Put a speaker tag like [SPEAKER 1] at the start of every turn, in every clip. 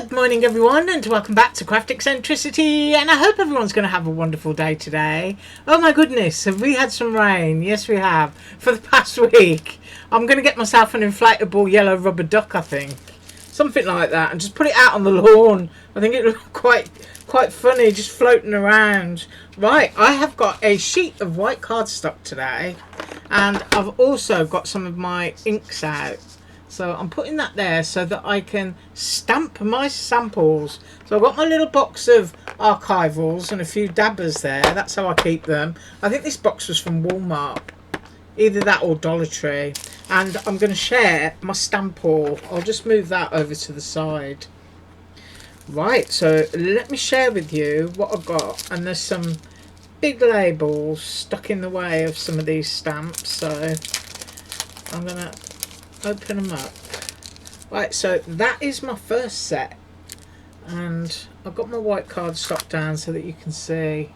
[SPEAKER 1] Good morning everyone, and welcome back to Craft Eccentricity, and I hope everyone's going to have a wonderful day today. Oh my goodness, have we had some rain? Yes we have, for the past week. I'm going to get myself an inflatable yellow rubber duck, I think. Something like that, and just put it out on the lawn. I think it looks quite funny, just floating around. Right, I have got a sheet of white cardstock today, and I've also got some of my inks out. So I'm putting that there so that I can stamp my samples. So I've got my little box of archivals and a few dabbers there. That's how I keep them. I think this box was from Walmart. Either that or Dollar Tree. And I'm going to share my stamp haul. I'll just move that over to the side. Right, so let me share with you what I've got. And there's some big labels stuck in the way of some of these stamps. So I'm going to open them up. Right, so that is my first set, and I've got my white cardstock down so that you can see.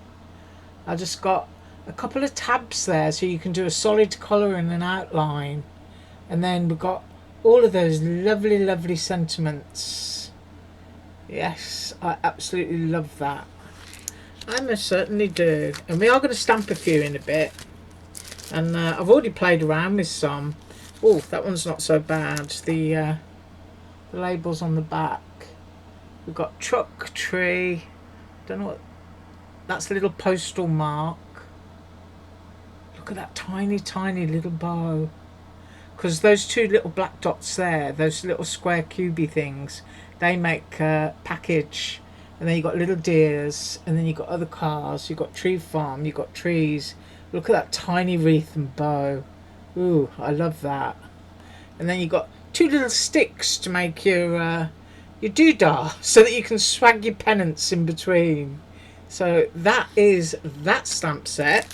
[SPEAKER 1] I just got a couple of tabs there so you can do a solid colour and an outline, and then we've got all of those lovely sentiments. Yes, I absolutely love that. I most certainly do. And we are going to stamp a few in a bit, and I've already played around with some. Oh, that one's not so bad. The labels on the back. We've got truck, tree. Don't know what. That's a little postal mark. Look at that tiny little bow. Because those two little black dots there, those little square cubey things, they make a package. And then you've got little deers, and then you've got other cars. You've got tree farm. You've got trees. Look at that tiny wreath and bow. Ooh, I love that. And then you've got two little sticks to make your doodah, so that you can swag your pennants in between. So that is that stamp set.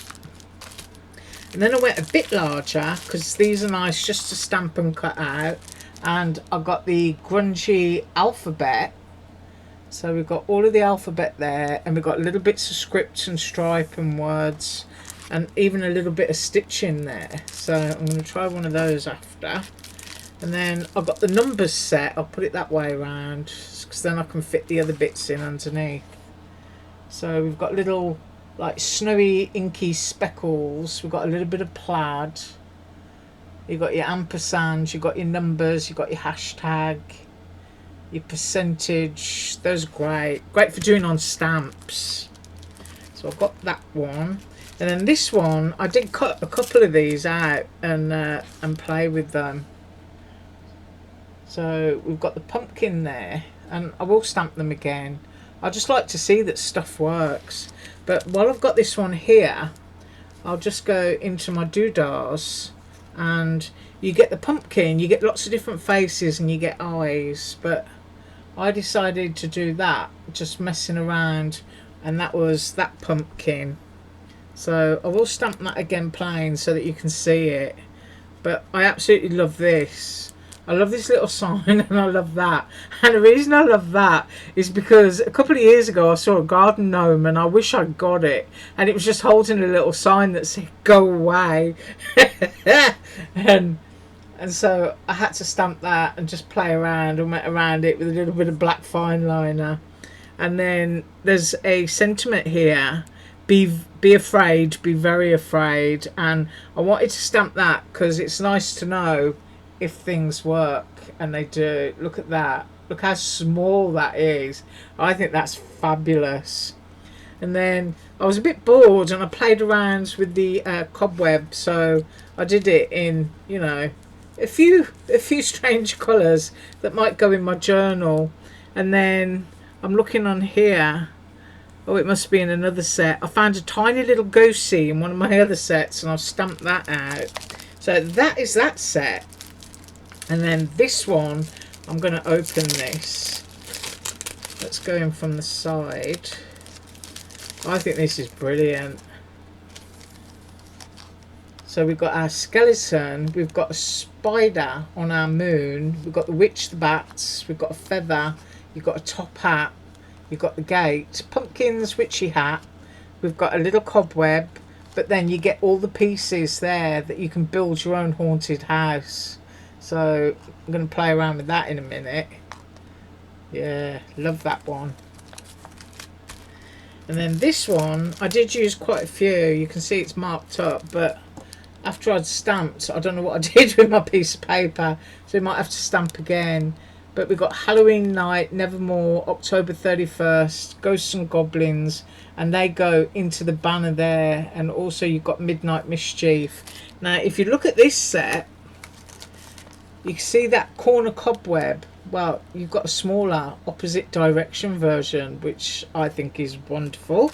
[SPEAKER 1] And then I went a bit larger, because these are nice just to stamp and cut out. And I've got the grungy alphabet. So we've got all of the alphabet there, and we've got little bits of script and stripe and words, and even a little bit of stitching there. So I'm going to try one of those after. And then I've got the numbers set. I'll put it that way around, because then I can fit the other bits in underneath. So we've got little like snowy inky speckles. We've got a little bit of plaid. You've got your ampersands, you've got your numbers, you've got your hashtag, your percentage. Those are great for doing on stamps. So I've got that one. And then this one, I did cut a couple of these out and play with them. So we've got the pumpkin there, and I will stamp them again. I just like to see that stuff works. But while I've got this one here, I'll just go into my doodahs, and you get the pumpkin, you get lots of different faces, and you get eyes. But I decided to do that, just messing around, and that was that pumpkin. So I will stamp that again plain so that you can see it. But I absolutely love this. I love this little sign, and I love that. And the reason I love that is because a couple of years ago I saw a garden gnome, and I wish I'd got it. And it was just holding a little sign that said, "Go away." and so I had to stamp that and just play around and went around it with a little bit of black fine liner. And then there's a sentiment here. Be afraid, be very afraid. And I wanted to stamp that because it's nice to know if things work, and they do. Look at that. Look how small that is. I think that's fabulous. And then I was a bit bored, and I played around with the cobweb, so I did it in, you know, a few strange colours that might go in my journal. And then I'm looking on here. Oh, it must be in another set. I found a tiny little goosey in one of my other sets, and I've stamped that out. So that is that set. And then this one, I'm going to open this. Let's go in from the side. I think this is brilliant. So we've got our skeleton, we've got a spider on our moon, we've got the witch, the bats, we've got a feather, you've got a top hat, you've got the gate, pumpkins, witchy hat, we've got a little cobweb, but then you get all the pieces there that you can build your own haunted house. So I'm going to play around with that in a minute. Yeah, love that one. And then this one, I did use quite a few. You can see it's marked up, but after I'd stamped, I don't know what I did with my piece of paper, so we might have to stamp again. But we've got Halloween Night, Nevermore, October 31st, Ghosts and Goblins, and they go into the banner there. And also you've got Midnight Mischief. Now, if you look at this set, you can see that corner cobweb. Well, you've got a smaller opposite direction version, which I think is wonderful.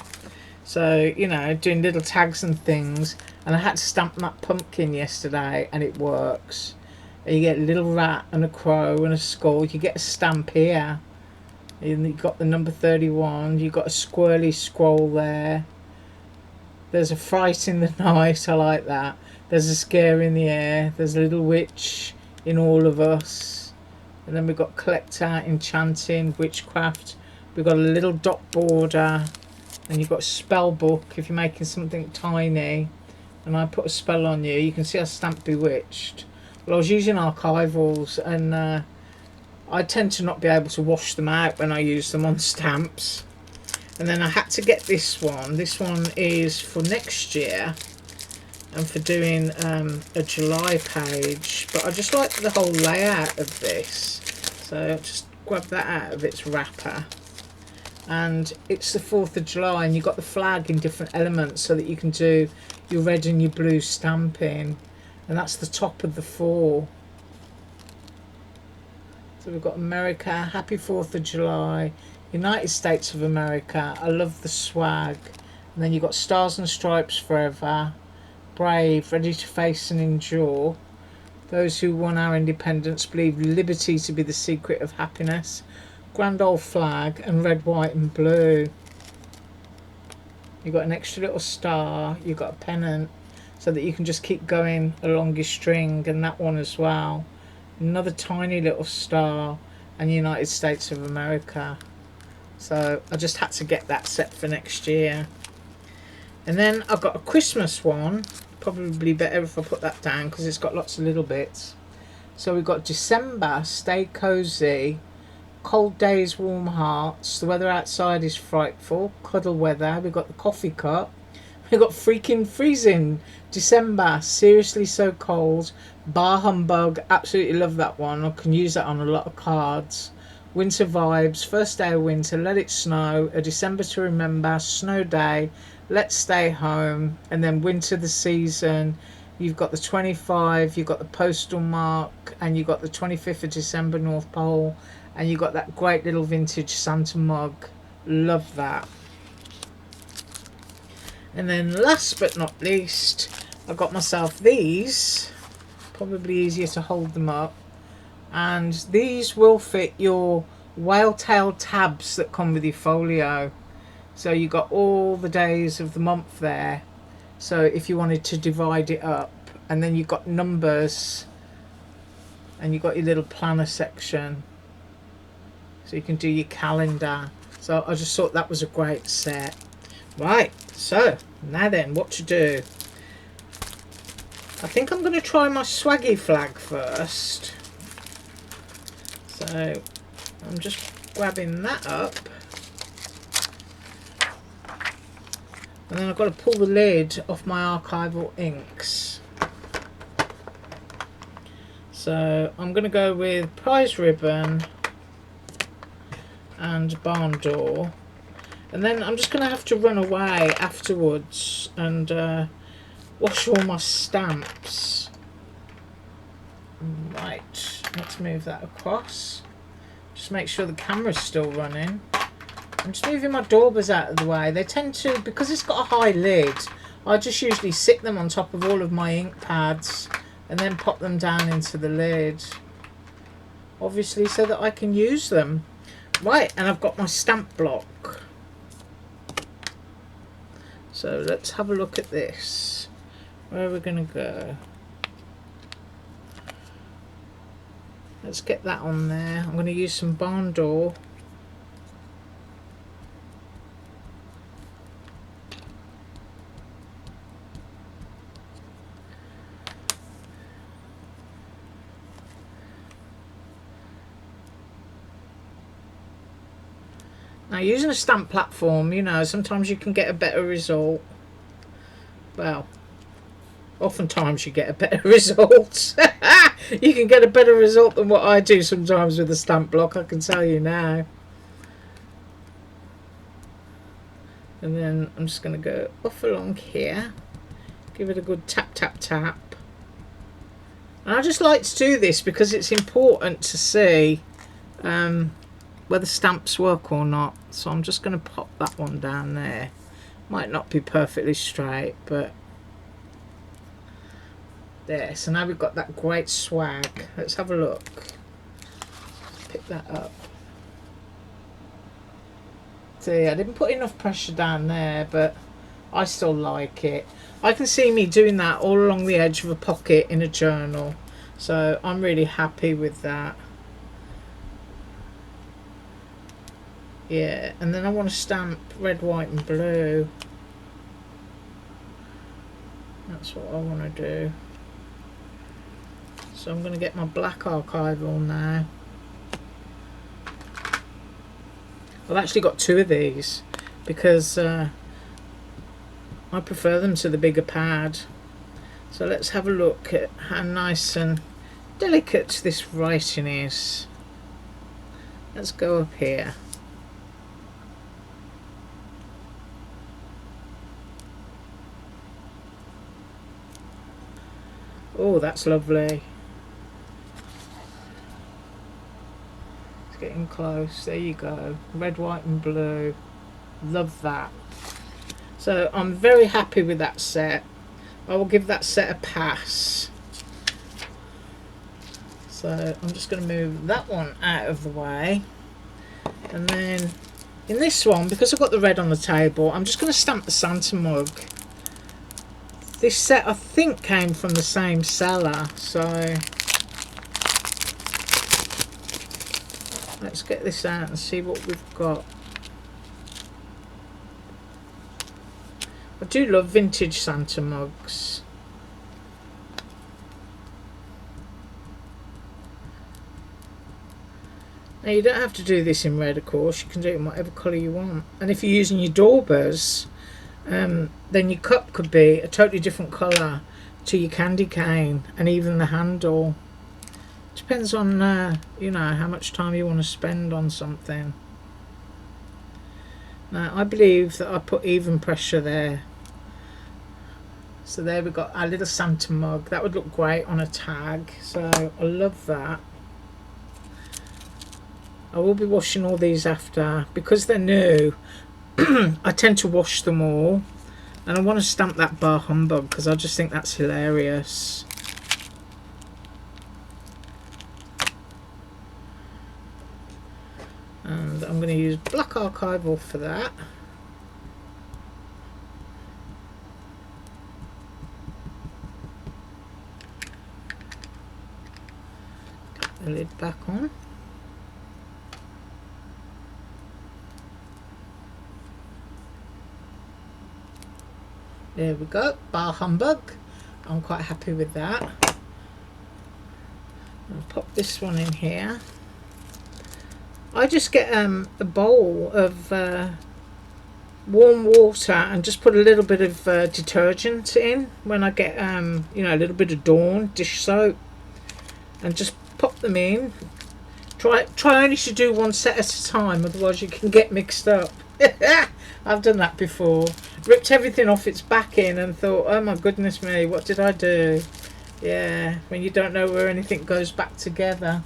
[SPEAKER 1] So, you know, doing little tags and things. And I had to stamp that pumpkin yesterday, and it works. And you get a little rat and a crow and a skull. You get a stamp here. And you've got the number 31. You've got a squirrely scroll there. There's a fright in the night. I like that. There's a scare in the air. There's a little witch in all of us. And then we've got collector, enchanting, witchcraft. We've got a little dot border. And you've got a spell book if you're making something tiny. And I put a spell on you. You can see I stamped bewitched. Well, I was using archivals, and I tend to not be able to wash them out when I use them on stamps. And then I had to get this one. This one is for next year and for doing a July page. But I just like the whole layout of this. So I'll just grab that out of its wrapper. And it's the 4th of July, and you've got the flag in different elements so that you can do your red and your blue stamping. And that's the top of the 4. So we've got America, happy 4th of July, United States of America, I love the swag. And then you've got Stars and Stripes forever, brave, ready to face and endure. Those who won our independence believe liberty to be the secret of happiness. Grand old flag, and red, white and blue. You've got an extra little star. You've got a pennant so that you can just keep going along your string, and that one as well. Another tiny little star, and United States of America. So I just had to get that set for next year. And then I've got a Christmas one. Probably better if I put that down because it's got lots of little bits. So we've got December, stay cozy. Cold days, warm hearts. The weather outside is frightful. Cuddle weather. We've got the coffee cup. We've got freaking freezing. December, seriously so cold. Bar humbug. Absolutely love that one. I can use that on a lot of cards. Winter vibes. First day of winter. Let it snow. A December to remember. Snow day. Let's stay home. And then winter the season. You've got the 25. You've got the postal mark. And you've got the 25th of December North Pole. And you got that great little vintage Santa mug. Love that. And then last but not least, I got myself these. Probably easier to hold them up. And these will fit your whale tail tabs that come with your folio. So you got all the days of the month there. So if you wanted to divide it up. And then you've got numbers. And you've got your little planner section. So you can do your calendar. So I just thought that was a great set. Right, so now then, what to do? I think I'm going to try my swaggy flag first. So I'm just grabbing that up. And then I've got to pull the lid off my archival inks. So I'm going to go with prize ribbon and barn door, and then I'm just going to have to run away afterwards and wash all my stamps. Right, let's move that across. Just make sure the camera's still running. I'm just moving my daubers out of the way. They tend to, because it's got a high lid, I just usually sit them on top of all of my ink pads and then pop them down into the lid, obviously so that I can use them. Right, and I've got my stamp block. So let's have a look at this. Where are we going to go? Let's get that on there. I'm going to use some barn door. Now, using a stamp platform, you know, sometimes you can get a better result. Well, oftentimes you get a better result. You can get a better result than what I do sometimes with a stamp block, I can tell you now. And then I'm just going to go off along here, give it a good tap tap tap. And I just like to do this because it's important to see whether stamps work or not. So I'm just going to pop that one down there. Might not be perfectly straight, but there. So now we've got that great swag. Let's have a look. Pick that up. See, I didn't put enough pressure down there, but I still like it. I can see me doing that all along the edge of a pocket in a journal, so I'm really happy with that. Yeah, and then I want to stamp red, white and blue. That's what I want to do. So I'm going to get my black archival now. I've actually got two of these because I prefer them to the bigger pad. So let's have a look at how nice and delicate this writing is. Let's go up here. Oh, that's lovely. It's getting close. There you go. Red, white and blue. Love that. So I'm very happy with that set. I will give that set a pass. So I'm just going to move that one out of the way. And then in this one, because I've got the red on the table, I'm just going to stamp the Santa mug. This set I think came from the same seller, so let's get this out and see what we've got. I do love vintage Santa mugs. Now you don't have to do this in red, of course. You can do it in whatever colour you want. And if you're using your Daubers, then your cup could be a totally different colour to your candy cane, and even the handle. Depends on you know, how much time you want to spend on something. Now I believe that I put even pressure there. So there we've got our little Santa mug. That would look great on a tag, so I love that. I will be washing all these after, because they're new. I tend to wash them all, and I want to stamp that bar humbug because I just think that's hilarious. And I'm going to use black archival for that. Get the lid back on. There we go, bar humbug. I'm quite happy with that. I'll pop this one in here. I just get a bowl of warm water and just put a little bit of detergent in when I get you know, a little bit of Dawn dish soap, and just pop them in. Try only to do one set at a time, otherwise you can get mixed up. I've done that before. Ripped everything off its backing and thought, oh my goodness me, what did I do? Yeah, when you don't know where anything goes back together.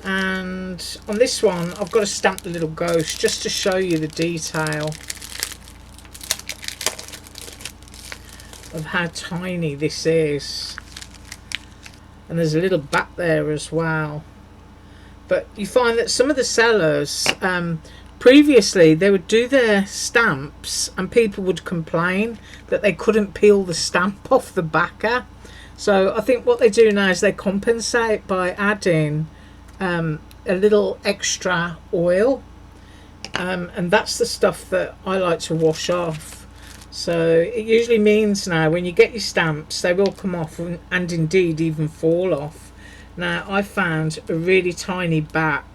[SPEAKER 1] And on this one, I've got to stamp the little ghost just to show you the detail of how tiny this is. And there's a little bat there as well. But you find that some of the sellers, previously they would do their stamps and people would complain that they couldn't peel the stamp off the backer. So I think what they do now is they compensate by adding a little extra oil, and that's the stuff that I like to wash off. So it usually means now when you get your stamps, they will come off and indeed even fall off. Now I found a really tiny bat,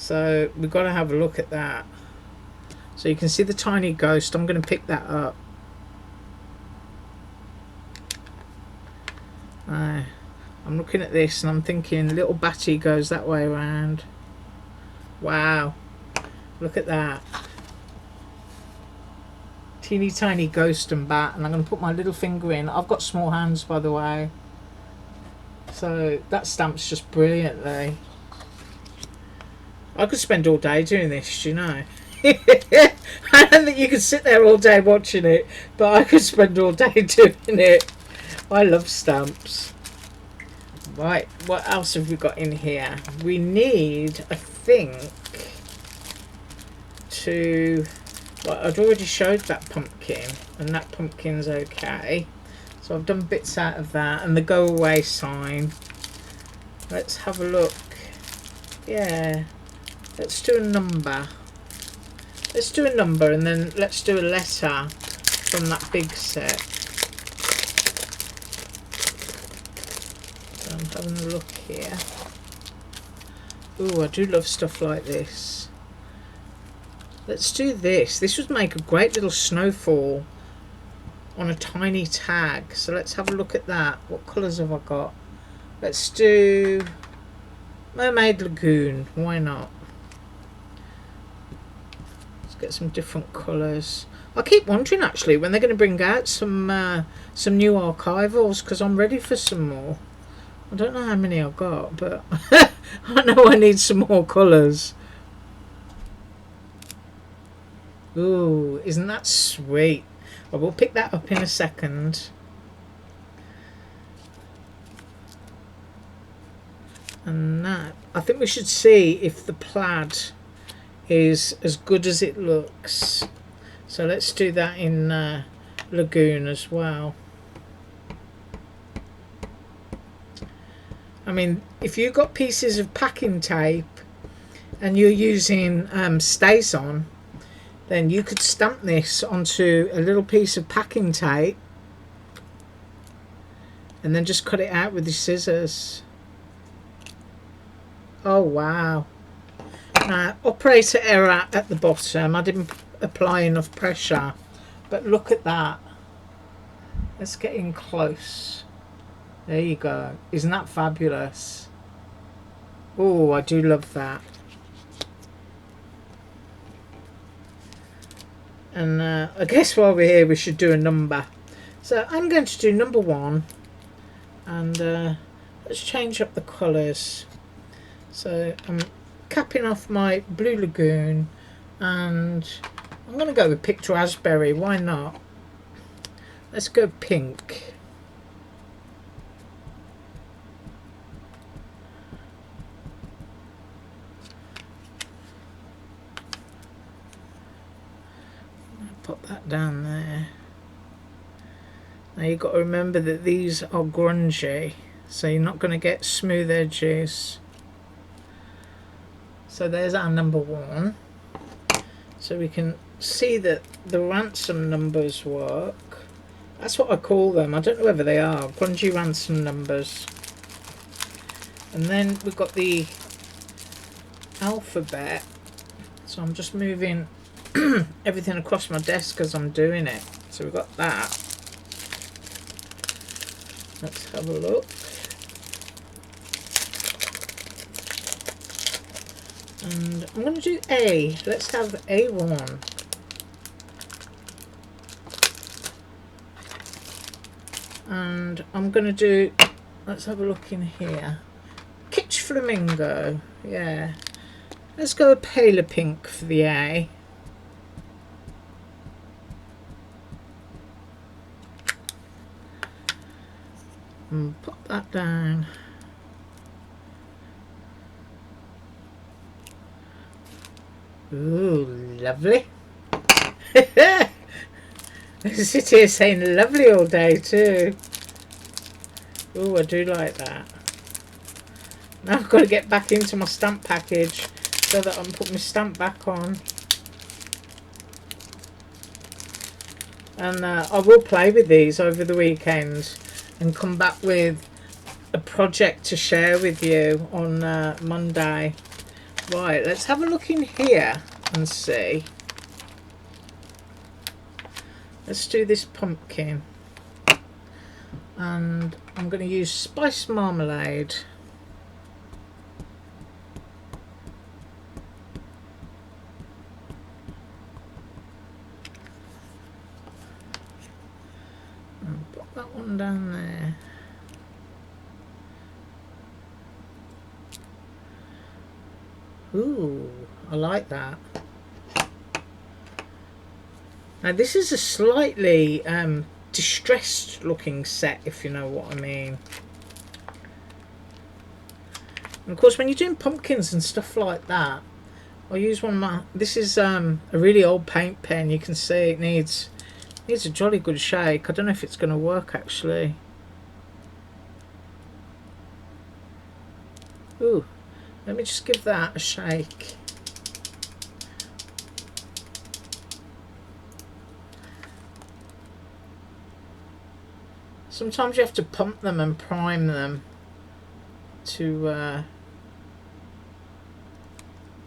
[SPEAKER 1] So we've got to have a look at that. So you can see the tiny ghost. I'm going to pick that up. I'm looking at this and I'm thinking little Batty goes that way around. Wow, look at that. Teeny tiny ghost and bat, and I'm going to put my little finger in. I've got small hands, by the way, so that stamps just brilliantly. I could spend all day doing this, you know. I don't think you could sit there all day watching it, but I could spend all day doing it. I love stamps. Right, what else have we got in here? We need, I think, to... Well, I'd already showed that pumpkin, and that pumpkin's okay. So I've done bits out of that, and the go away sign. Let's have a look. Yeah, let's do a number. Let's do a number, and then let's do a letter from that big set. So I'm having a look here. Ooh, I do love stuff like this. Let's do this. This would make a great little snowfall on a tiny tag. So let's have a look at that. What colours have I got? Let's do Mermaid Lagoon. Why not? Let's get some different colours. I keep wondering actually when they're going to bring out some new archivals, because I'm ready for some more. I don't know how many I've got, but I know I need some more colours. Ooh, isn't that sweet? I will pick that up in a second. And that, I think we should see if the plaid is as good as it looks. So let's do that in Lagoon as well. I mean, if you've got pieces of packing tape and you're using Stays-On, then you could stamp this onto a little piece of packing tape and then just cut it out with your scissors. Oh wow. Now, operator error at the bottom. I didn't apply enough pressure, but look at that. Let's get in close. There you go. Isn't that fabulous? Oh, I do love that. And I guess while we're here we should do a number. So I'm going to do number 1, and let's change up the colours. So I'm capping off my Blue Lagoon, and I'm going to go with Picked Raspberry. Why not? Let's go pink. Put that down there. Now you've got to remember that these are grungy, so you're not going to get smooth edges. So there's our number 1. So we can see that the ransom numbers work. That's what I call them. I don't know whether they are grungy ransom numbers. And then we've got the alphabet. So I'm just moving everything across my desk as I'm doing it. So we've got that. Let's have a look. And I'm going to do A. Let's have A1. And I'm going to do, let's have a look in here. Kitsch Flamingo. Yeah. Let's go a paler pink for the A. And put that down. Ooh, lovely. I sit here saying lovely all day too. Ooh, I do like that. Now I've got to get back into my stamp package so that I can put my stamp back on. And I will play with these over the weekend and come back with a project to share with you on Monday. Right, let's have a look in here and see. Let's do this pumpkin. And I'm going to use spice marmalade. And put that one down there. Ooh, I like that. Now this is a slightly distressed looking set, if you know what I mean. And of course when you're doing pumpkins and stuff like that, I'll use one of my, this is a really old paint pen. You can see it needs a jolly good shake. I don't know if it's going to work actually. Ooh, let me just give that a shake. Sometimes you have to pump them and prime them to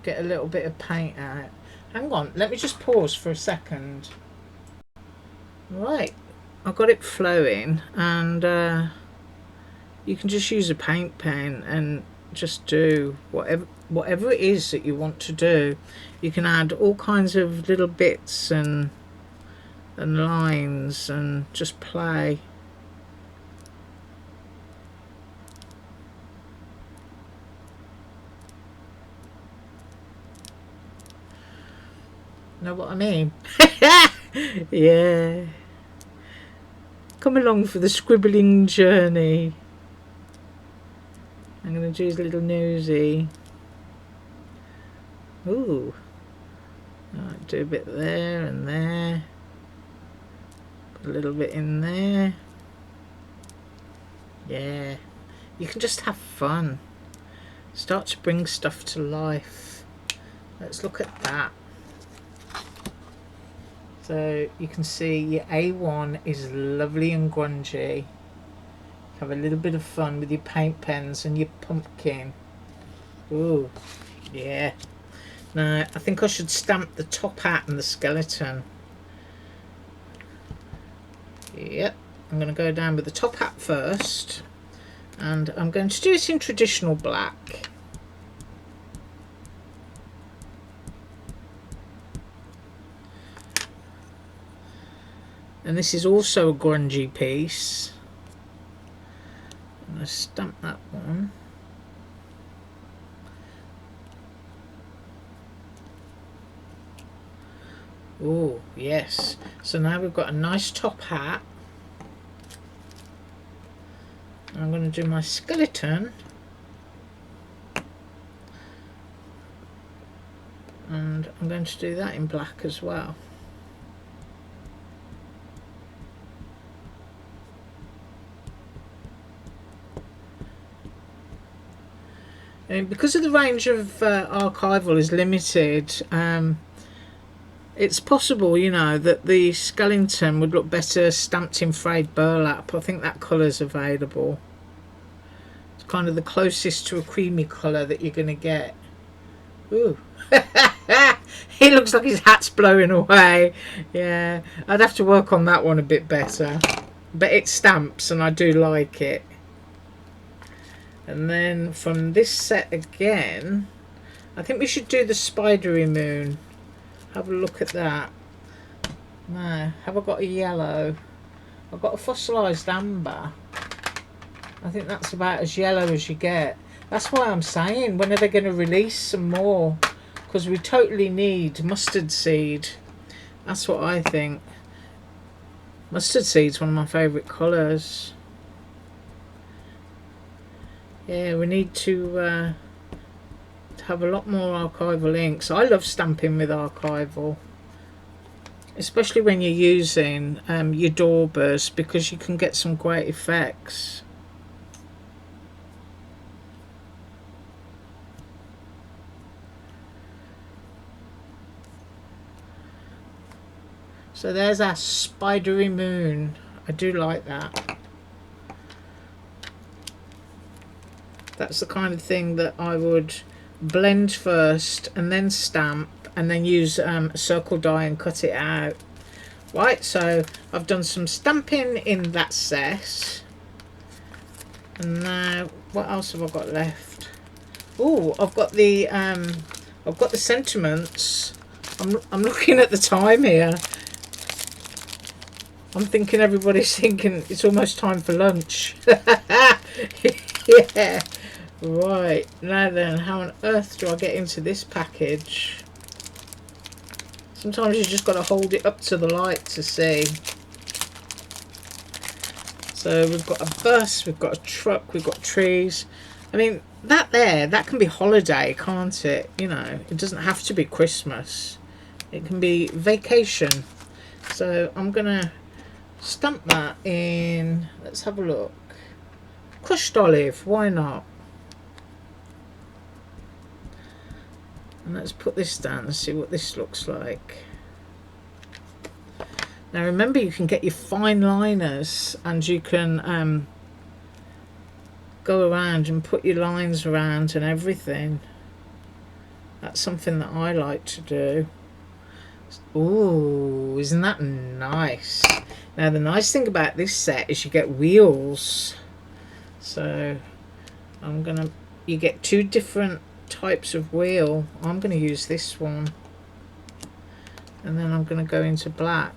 [SPEAKER 1] get a little bit of paint out. Hang on, let me just pause for a second. Right, I've got it flowing, and you can just use a paint pen and just do whatever it is that you want to do. You can add all kinds of little bits and lines and just play. Know what I mean? Yeah. Come along for the scribbling journey. I'm going to do his little nosy. Ooh. Right, do a bit there and there. Put a little bit in there. Yeah. You can just have fun. Start to bring stuff to life. Let's look at that. So you can see your A1 is lovely and grungy. Have a little bit of fun with your paint pens and your pumpkin. Ooh, yeah. Now I think I should stamp the top hat and the skeleton. Yep, I'm going to go down with the top hat first, and I'm going to do it in traditional black. And this is also a grungy piece. I'm going to stamp that one. Oh yes, so now we've got a nice top hat. I'm going to do my skeleton, and I'm going to do that in black as well. And because of the range of archival is limited, it's possible, you know, that the skeleton would look better stamped in frayed burlap. I think that colour's available. It's kind of the closest to a creamy colour that you're going to get. Ooh. He looks like his hat's blowing away. Yeah, I'd have to work on that one a bit better. But it stamps and I do like it. And then from this set again, I think we should do the spidery moon. Have a look at that. Now, have I got a yellow? I've got a fossilised amber. I think that's about as yellow as you get. That's why I'm saying, when are they going to release some more? Because we totally need mustard seed. That's what I think. Mustard seed's one of my favourite colours. Yeah, we need to have a lot more archival inks. I love stamping with archival, especially when you're using your daubers, because you can get some great effects. So there's our spidery moon. I do like that. That's the kind of thing that I would blend first and then stamp, and then use a circle die and cut it out. Right, so I've done some stamping in that set, and now what else have I got left? Oh, I've got the sentiments. I'm looking at the time here. I'm thinking everybody's thinking it's almost time for lunch. Yeah. Right, now then, how on earth do I get into this package? Sometimes you just got to hold it up to the light to see. So we've got a bus, we've got a truck, we've got trees. I mean, that can be holiday, can't it? You know, it doesn't have to be Christmas. It can be vacation. So I'm going to stamp that in. Let's have a look. Crushed olive, why not? And let's put this down and see what this looks like. Now remember, you can get your fine liners and you can go around and put your lines around and everything. That's something that I like to do. Ooh, isn't that nice? Now the nice thing about this set is you get wheels. So you get two different types of wheel. I'm going to use this one, and then I'm going to go into black.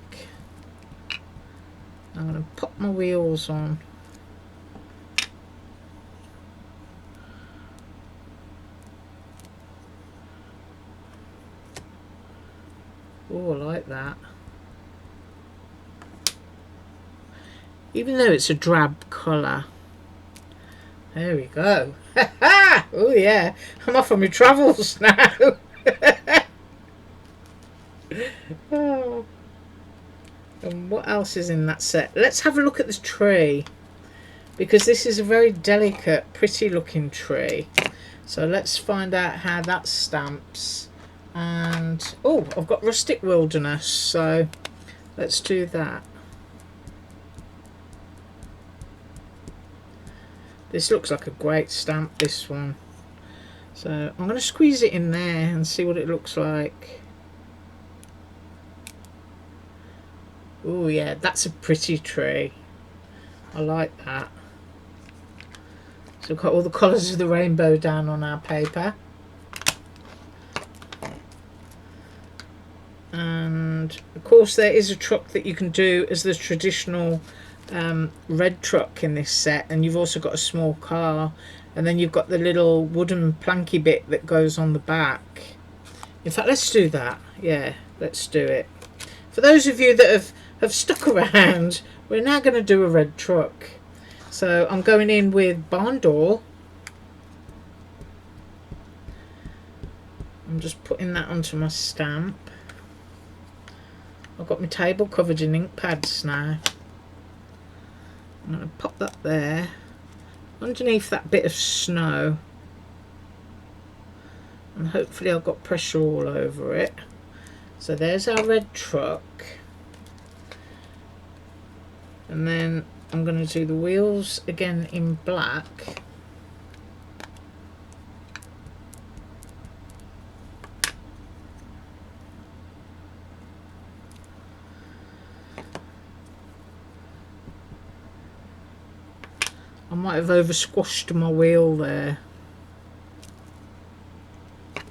[SPEAKER 1] I'm going to pop my wheels on. Oh, I like that. Even though it's a drab colour. There we go. Oh yeah, I'm off on my travels now. Oh. And what else is in that set? Let's have a look at this tree, because this is a very delicate, pretty looking tree. So let's find out how that stamps. And oh, I've got rustic wilderness, so let's do that. This looks like a great stamp, this one. So I'm going to squeeze it in there and see what it looks like. Oh yeah, that's a pretty tree. I like that. So we've got all the colours of the rainbow down on our paper. And of course there is a truck that you can do as the traditional red truck in this set, and you've also got a small car, and then you've got the little wooden planky bit that goes on the back. In fact, let's do that. Yeah, let's do it. For those of you that have stuck around, we're now going to do a red truck. So I'm going in with barn door. I'm just putting that onto my stamp. I've got my table covered in ink pads now. I'm going to pop that there underneath that bit of snow, and hopefully I've got pressure all over it. So there's our red truck, and then I'm going to do the wheels again in black. I might have over squashed my wheel there.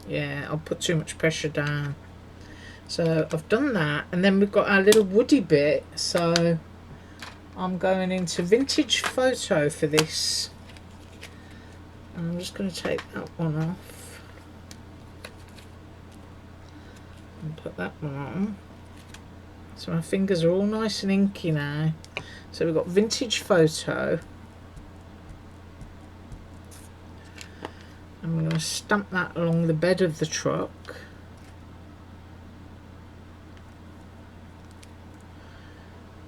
[SPEAKER 1] Yeah, I'll put too much pressure down. So I've done that, and then we've got our little woody bit. So I'm going into vintage photo for this. And I'm just going to take that one off and put that one on. So my fingers are all nice and inky now. So we've got vintage photo. I'm going to stamp that along the bed of the truck.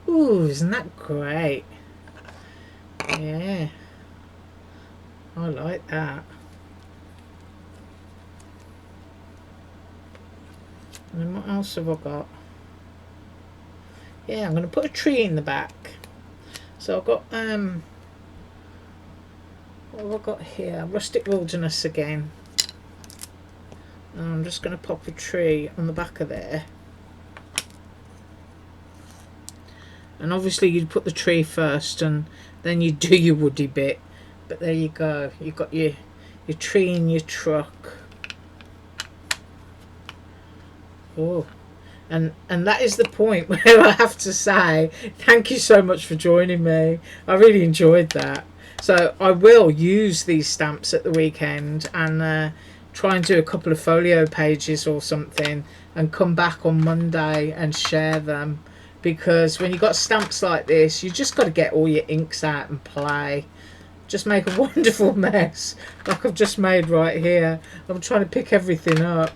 [SPEAKER 1] Ooh, isn't that great? Yeah, I like that. And then what else have I got? Yeah, I'm going to put a tree in the back. So I've got what have I got here? Rustic wilderness again. And I'm just going to pop a tree on the back of there. And obviously you'd put the tree first and then you do your woody bit. But there you go. You've got your tree in your truck. Oh. And that is the point where I have to say thank you so much for joining me. I really enjoyed that. So I will use these stamps at the weekend and try and do a couple of folio pages or something and come back on Monday and share them, because when you've got stamps like this you just got to get all your inks out and play. Just make a wonderful mess like I've just made right here. I'm trying to pick everything up.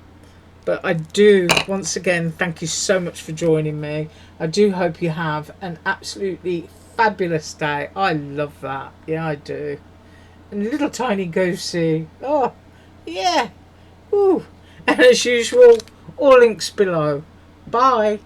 [SPEAKER 1] But I do, once again, thank you so much for joining me. I do hope you have an absolutely fabulous day. I love that. Yeah, I do. And little tiny goosey. Oh, yeah. Ooh. And as usual, all links below. Bye.